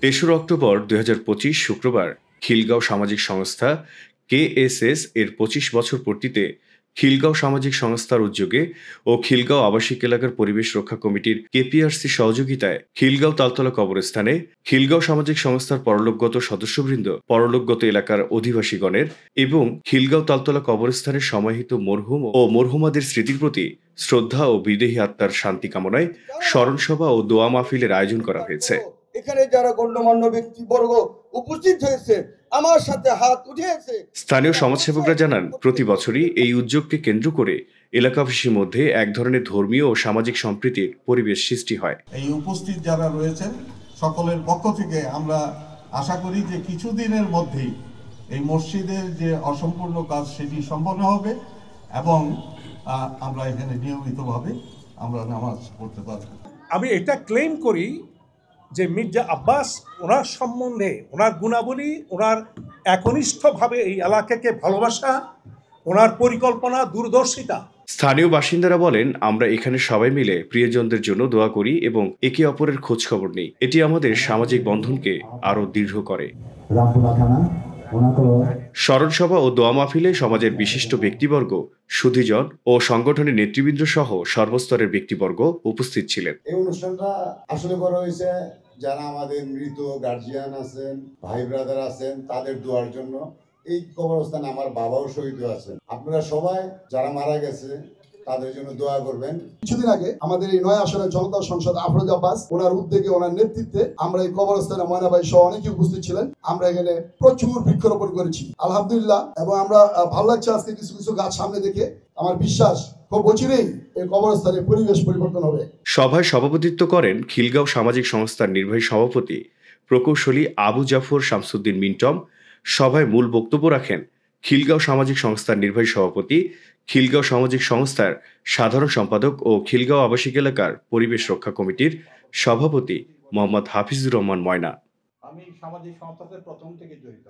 ৩রা October ২০২৫ শুক্রবার খিলগাঁও সামাজিক সংস্থা কেএসএস এর ২৫ বছর পূর্তিতে খিলগাঁও সামাজিক সংস্থার উদ্যোগে ও খিলগাঁও আবাসিক এলাকার পরিবেশ রক্ষা কমিটির কেপিআরসি সহযোগিতায় খিলগাঁও তালতলা কবরস্থানে খিলগাঁও সামাজিক সংস্থার পরলোকগত সদস্যবৃন্দ, পরলোকগত এলাকার অধিবাসীগণের এবং খিলগাঁও তালতলা কবরস্থানের সমাহিত মরহুম ও মরহুমাদের স্মৃতির প্রতি শ্রদ্ধা ও বিদেহী আত্মার শান্তি কামনায় স্মরণসভা ও দোয়া মাহফিলের আয়োজন করা হয়েছে। এখানে যারা গণ্যমান্য ব্যক্তিবর্গ উপস্থিত হয়েছে, আমার সাথে হাত উঠিয়েছে। স্থানীয় সমাজসেবকরা জানান, প্রতি বছরই এই উদ্যোগকে কেন্দ্র করে এলাকাবাসীর মধ্যে এক ধরনের ধর্মীয় ও সামাজিক সম্প্রীতির পরিবেশ সৃষ্টি হয়। এই উপস্থিত যারা রয়েছেন সকলের পক্ষ থেকে আমরা আশা করি যে কিছুদিনের মধ্যেই এই মসজিদের যে অসম্পূর্ণ কাজ সেটি সম্পন্ন হবে এবং আমরা এখানে নিয়মিতভাবে আমরা নামাজ পড়তে পারব। আমি এটা ক্লেম করি যে মির্জা আব্বাস ওনার সম্বন্ধে, ওনার গুণাবলী, ওনার একনিষ্ঠভাবে এই এলাকাকে ভালোবাসা, ওনার পরিকল্পনা, দূরদর্শিতা। স্থানীয় বাসিন্দারা বলেন, আমরা এখানে সবাই মিলে প্রিয়জনদের জন্য দোয়া করি এবং একে অপরের খোঁজ খবর নিই। এটি আমাদের সামাজিক বন্ধনকে আরো দৃঢ় করে। স্মরণসভা ও দোয়া মাহফিলে সমাজের বিশিষ্ট ব্যক্তিবর্গ, সুধীজন ও সংগঠনের নেতৃবৃন্দ সহ সর্বস্তরের ব্যক্তিবর্গ উপস্থিত ছিলেন। এই অনুষ্ঠানটা আসলে করা হয়েছে যারা আমাদের মৃত গার্জিয়ান আছেন, ভাই ব্রাদার আছেন, তাদের দোয়ার জন্য। এই কবরস্থানে আমার বাবাও শহীদ আছেন। আপনারা সবাই যারা মারা গেছে তাদের জন্য দোয়া করবেন। কিছুদিন আগে আমাদের এই ৯ আসনের জনতা সংসদ আফরোজ আব্বাস ওনার উদ্যোগে, ওনার নেতৃত্বে আমরা এই কবরস্থানে ময়না ভাই সহ অনেকে উপস্থিত ছিলেন। আমরা এখানে প্রচুর বৃক্ষরোপণ করেছি আলহামদুলিল্লাহ, এবং আমরা ভালো লাগছে আজকে কিছু কিছু গাছ সামনে দেখে। আমার বিশ্বাস খুব অচিরেই এই কবরস্থানের পরিবেশ পরিবর্তন হবে। সভায় সভাপতিত্ব করেন খিলগাঁও সামাজিক সংস্থার নির্বাহী সভাপতি প্রকৌশলী আবু জাফর শামসুদ্দিন মিন্টম। সভায় মূল বক্তব্য রাখেন খিলগাঁও সামাজিক সংস্থার নির্বাহী সভাপতি, খিলগাঁও সামাজিক সংস্থার সাধারণ সম্পাদক ও খিলগাঁও আবাসিক এলাকার পরিবেশ রক্ষা কমিটির সভাপতি মোহাম্মদ হাফিজুর রহমান ময়না। আমি সামাজিক সংস্থাতে প্রথম থেকে জড়িত।